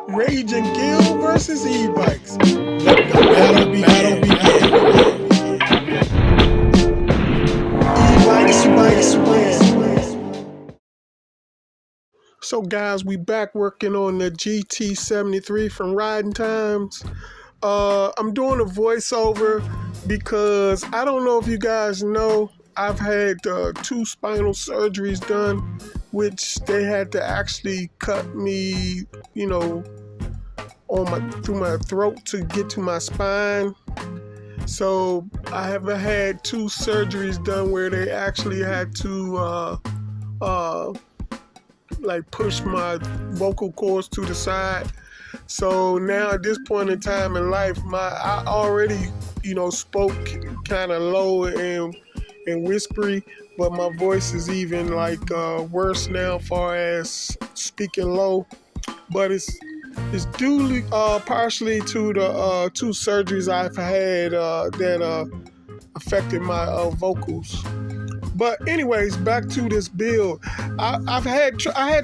Rage and Gill versus e-bikes. Let the battle begin. E-bikes win. So guys, we back working on the GT73 from Riding Times. I'm doing a voiceover because I don't know if you guys know, I've had 2 spinal surgeries done, which they had to actually cut me, through my throat to get to my spine. So I have had 2 surgeries done where they actually had to push my vocal cords to the side. So now at this point in time in life, I already, spoke kind of low and whispery, but my voice is even worse now as far as speaking low. But it's due partially to the 2 surgeries I've had that affected my vocals. But anyways, back to this build. I had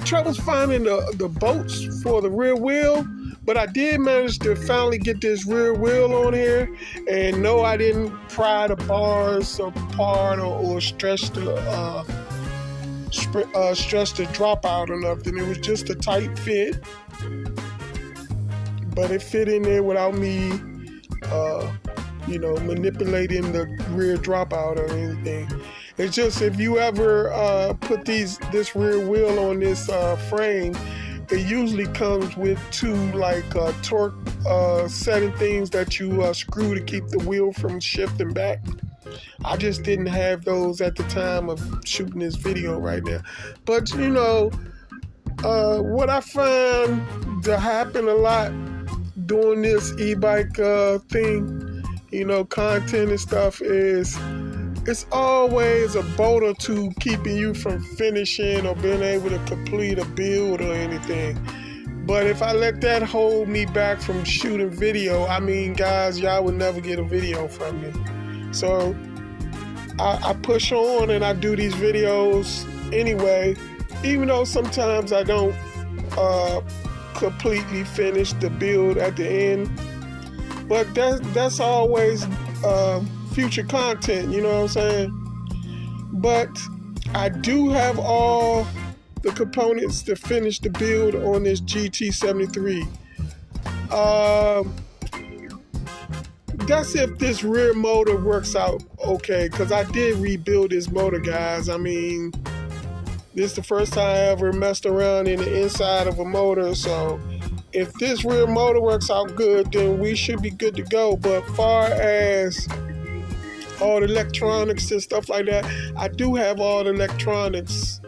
troubles finding the bolts for the rear wheel, but I did manage to finally get this rear wheel on here. And no, I didn't pry the bars apart or stretch the dropout or nothing. It was just a tight fit, but it fit in there without me, manipulating the rear dropout or anything. It's just if you ever put this rear wheel on this frame, it usually comes with 2 torque setting things that you screw to keep the wheel from shifting back. I just didn't have those at the time of shooting this video right now. But what I find to happen a lot doing this e-bike thing, content and stuff, is it's always a bolt or 2 keeping you from finishing or being able to complete a build or anything. But if I let that hold me back from shooting video, guys, y'all would never get a video from me. So I push on and I do these videos anyway, even though sometimes I don't completely finish the build at the end. But that's always future content, you know what I'm saying? But I do have all the components to finish the build on this GT73. That's if this rear motor works out okay, because I did rebuild this motor, guys. This is the first time I ever messed around in the inside of a motor, so if this rear motor works out good, then we should be good to go. But far as all the electronics and stuff like that, I do have all the electronics.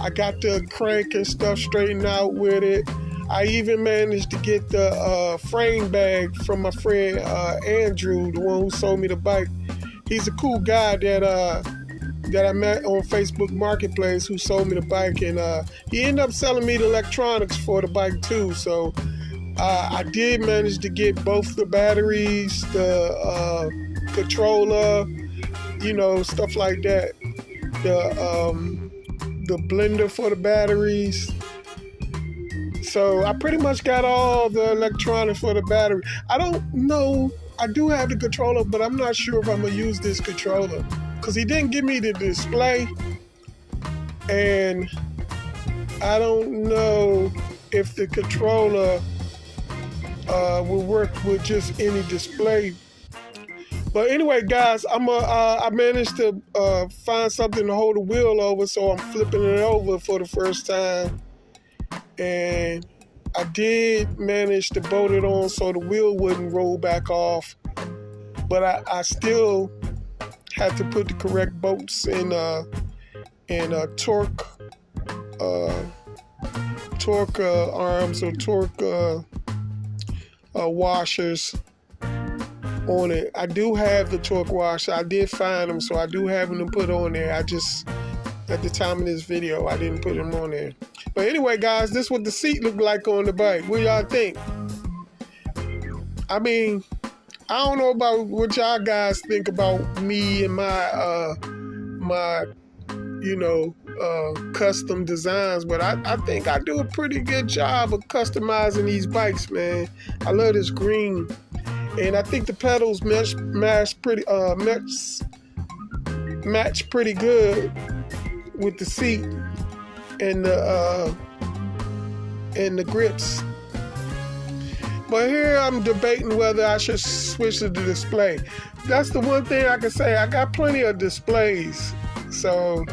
I got the crank and stuff straightened out with it. I even managed to get the frame bag from my friend Andrew, the one who sold me the bike. He's a cool guy that I met on Facebook Marketplace who sold me the bike, and he ended up selling me the electronics for the bike too. So I did manage to get both the batteries, the controller, stuff like that, the blender for the batteries. So I pretty much got all the electronics for the battery. I don't know, I do have the controller, but I'm not sure if I'm gonna use this controller because he didn't give me the display, and I don't know if the controller will work with just any display. But anyway, guys, I managed to find something to hold the wheel over, so I'm flipping it over for the first time. And I did manage to bolt it on so the wheel wouldn't roll back off. But I still had to put the correct bolts in torque arms or torque washers on it. I do have the torque washer. I did find them, so I do have them to put on there. I just, at the time of this video, I didn't put them on there. But anyway, guys, this is what the seat looked like on the bike. What y'all think? I don't know about what y'all guys think about me and my custom designs, but I think I do a pretty good job of customizing these bikes, man. I love this green, and I think the pedals match pretty good with the seat and the grips. But here I'm debating whether I should switch to the display. That's the one thing I can say. I got plenty of displays, so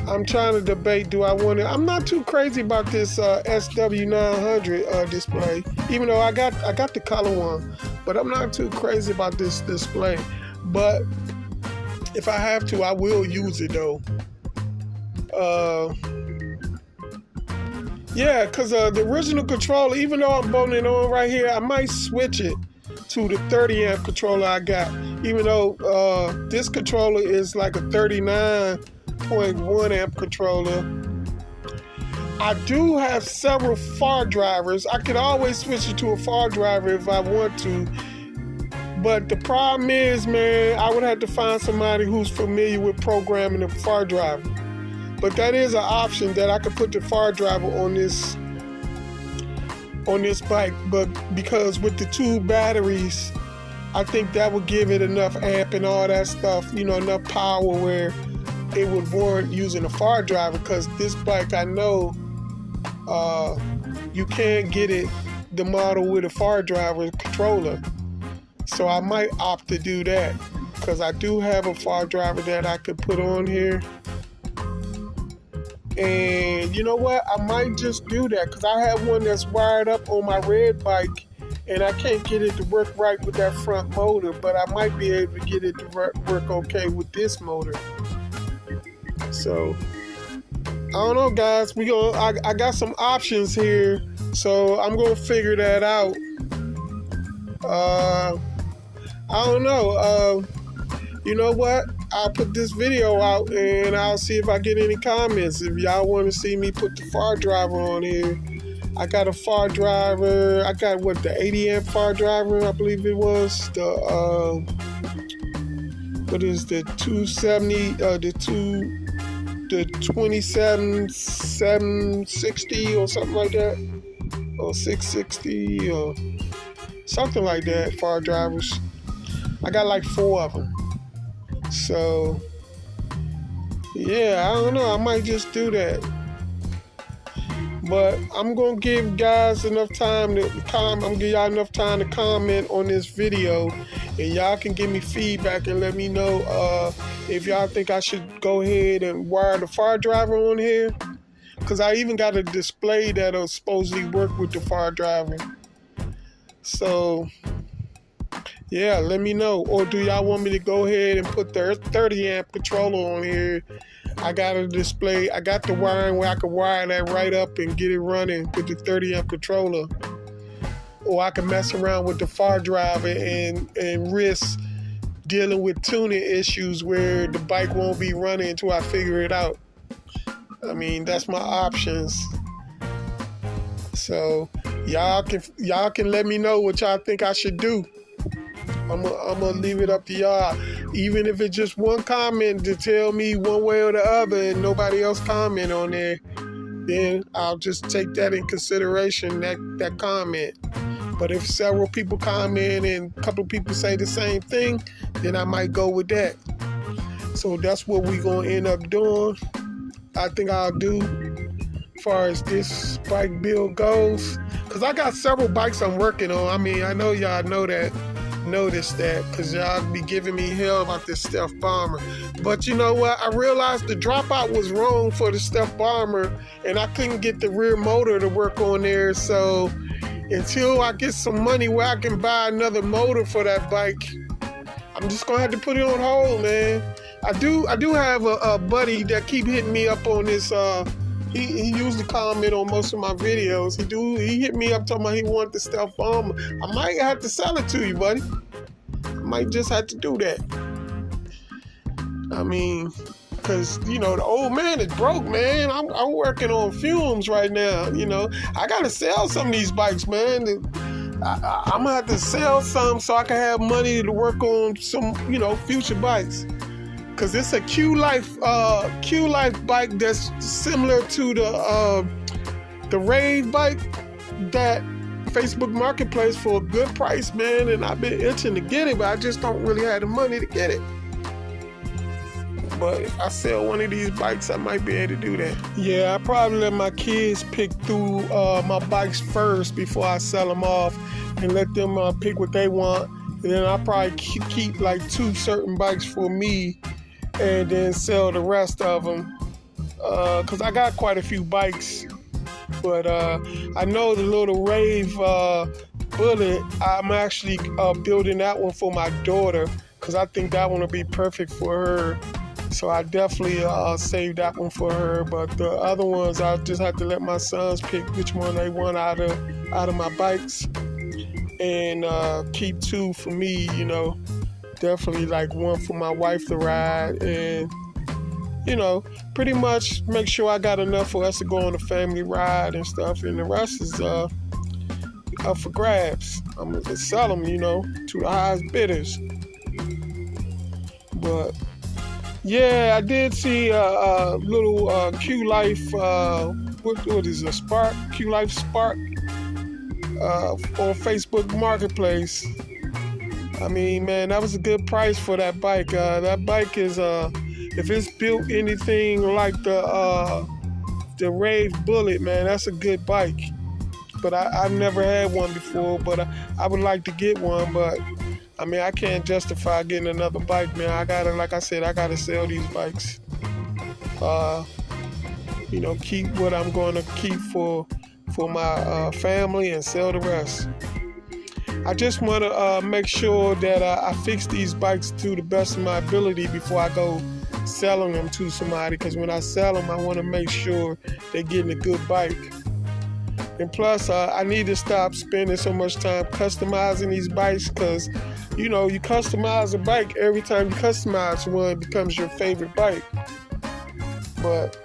I'm trying to debate, do I want to? I'm not too crazy about this SW900 display, even though I got the color one, but I'm not too crazy about this display. But if I have to, I will use it though. Yeah, because the original controller, even though I'm bolting it on right here, I might switch it to the 30 amp controller I got, even though this controller is like a 39.1 amp controller. I do have several Fardrivers. I could always switch it to a Fardriver if I want to, but the problem is, man, I would have to find somebody who's familiar with programming a Fardriver. But that is an option, that I could put the Fardriver on this bike, but because with the 2 batteries, I think that would give it enough amp and all that stuff, enough power where it would warrant using a Fardriver, because this bike, I know you can't get it, the model with a Fardriver controller. So I might opt to do that, because I do have a Fardriver that I could put on here. And you know what? I might just do that, because I have one that's wired up on my red bike, and I can't get it to work right with that front motor, but I might be able to get it to work okay with this motor. So I don't know, guys. I got some options here, so I'm gonna figure that out. I don't know. You know what? I'll put this video out and I'll see if I get any comments. If y'all want to see me put the Fardriver on here, I got a Fardriver. I got the 80 amp Fardriver, I believe it was. What is the 270? The 27760 or something like that, or 660 or something like that. Fardrivers. I got like 4 of them. So, yeah, I don't know. I might just do that. But I'm going to give guys enough time to comment. I'm going to give y'all enough time to comment on this video. And y'all can give me feedback and let me know if y'all think I should go ahead and wire the Fardriver on here. Because I even got a display that'll supposedly work with the Fardriver. So, yeah, let me know. Or do y'all want me to go ahead and put the 30 amp controller on here? I got a display. I got the wiring where I can wire that right up and get it running with the 30 amp controller. Or I can mess around with the Fardriver and risk dealing with tuning issues where the bike won't be running until I figure it out. I mean, that's my options. So y'all can let me know what y'all think I should do. I'm gonna leave it up to y'all. Even if it's just one comment to tell me one way or the other and nobody else comment on there, then I'll just take that in consideration, that comment. But if several people comment and a couple of people say the same thing, then I might go with that. So that's what we're gonna end up doing. I think I'll do as far as this bike build goes. Because I got several bikes I'm working on. I mean, I know y'all noticed that, because y'all be giving me hell about this Stealth Bomber. But you know what? I realized the dropout was wrong for the Stealth Bomber, and I couldn't get the rear motor to work on there. So until I get some money where I can buy another motor for that bike, I'm just gonna have to put it on hold, man. I do have a buddy that keep hitting me up on this. He usually comment on most of my videos. He hit me up talking about he want the Stealth Bomber. I might have to sell it to you, buddy. I might just have to do that. I mean, because, the old man is broke, man. I'm working on fumes right now, I got to sell some of these bikes, man. I'm going to have to sell some so I can have money to work on some, future bikes. Cause it's a Q Life bike that's similar to the Rave bike that Facebook Marketplace for a good price, man. And I've been itching to get it, but I just don't really have the money to get it. But if I sell one of these bikes, I might be able to do that. Yeah, I probably let my kids pick through my bikes first before I sell them off, and let them pick what they want. And then I'll probably keep like 2 certain bikes for me, and then sell the rest of them. Cause I got quite a few bikes, but I know the little Rave Bullet, I'm actually building that one for my daughter, cause I think that one will be perfect for her. So I definitely save that one for her. But the other ones, I'll just have to let my sons pick which one they want out of my bikes, and keep 2 for me. You know, definitely like 1 for my wife to ride, and you know, pretty much make sure I got enough for us to go on a family ride and stuff. And the rest is up for grabs. I'm gonna sell them, you know, to the highest bidders. But yeah, I did see a little Q Life, what is a Spark? Q Life Spark on Facebook Marketplace. I mean, man, that was a good price for that bike. That bike is, if it's built anything like the Rave Bullet, man, that's a good bike. But I've never had one before, but I would like to get one. But I mean, I can't justify getting another bike, man. Like I said, I gotta sell these bikes. You know, keep what I'm going to keep for my family, and sell the rest. I just want to make sure that I fix these bikes to the best of my ability before I go selling them to somebody. Because when I sell them, I want to make sure they're getting a good bike. And plus, I need to stop spending so much time customizing these bikes, because, you know, you customize a bike, every time you customize one, it becomes your favorite bike. But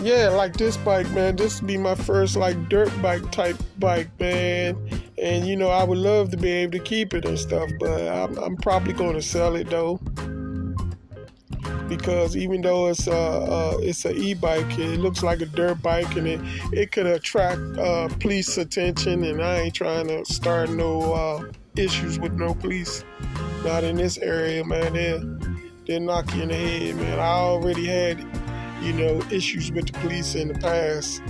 yeah, like this bike, man, this would be my first like dirt bike type bike, man. And you know, I would love to be able to keep it and stuff, but I'm probably going to sell it though, because even though it's an e-bike, it looks like a dirt bike, and it could attract police attention, and I ain't trying to start no issues with no police. Not in this area, man. They'll knock you in the head, man. I already had, you know, issues with the police in the past,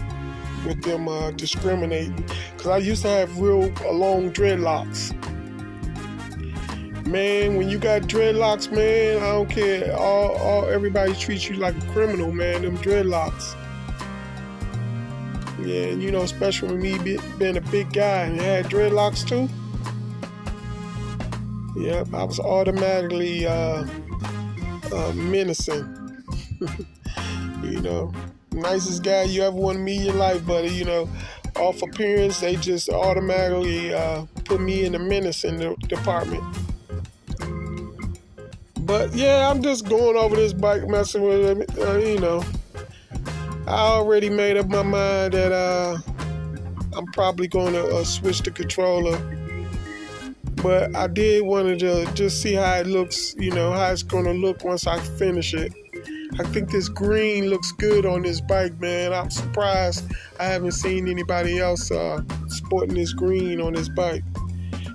with them discriminating, because I used to have real long dreadlocks. Man, when you got dreadlocks, man, I don't care. Everybody treats you like a criminal, man. Them dreadlocks. Yeah, and you know, especially with me being a big guy and had dreadlocks too. Yeah, I was automatically menacing. You know, nicest guy you ever want to meet in your life, buddy. You know, off appearance, they just automatically put me in the menacing department. But yeah, I'm just going over this bike, messing with it. You know, I already made up my mind that I'm probably going to switch the controller. But I did want to just see how it looks, you know, how it's going to look once I finish it. I think this green looks good on this bike, man. I'm surprised I haven't seen anybody else sporting this green on this bike.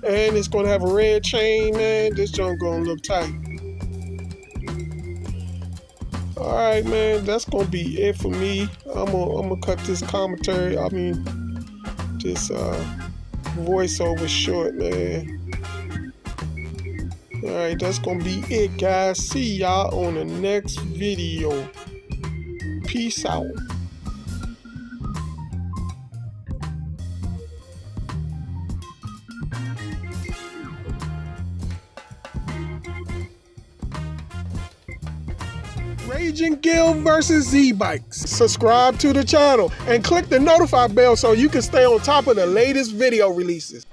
And it's going to have a red chain, man. This junk going to look tight. All right, man. That's going to be it for me. I'm gonna cut this commentary, this voiceover short, man. All right, that's gonna be it, guys. See y'all on the next video. Peace out. Raging Gill versus Z-Bikes. Subscribe to the channel and click the notify bell so you can stay on top of the latest video releases.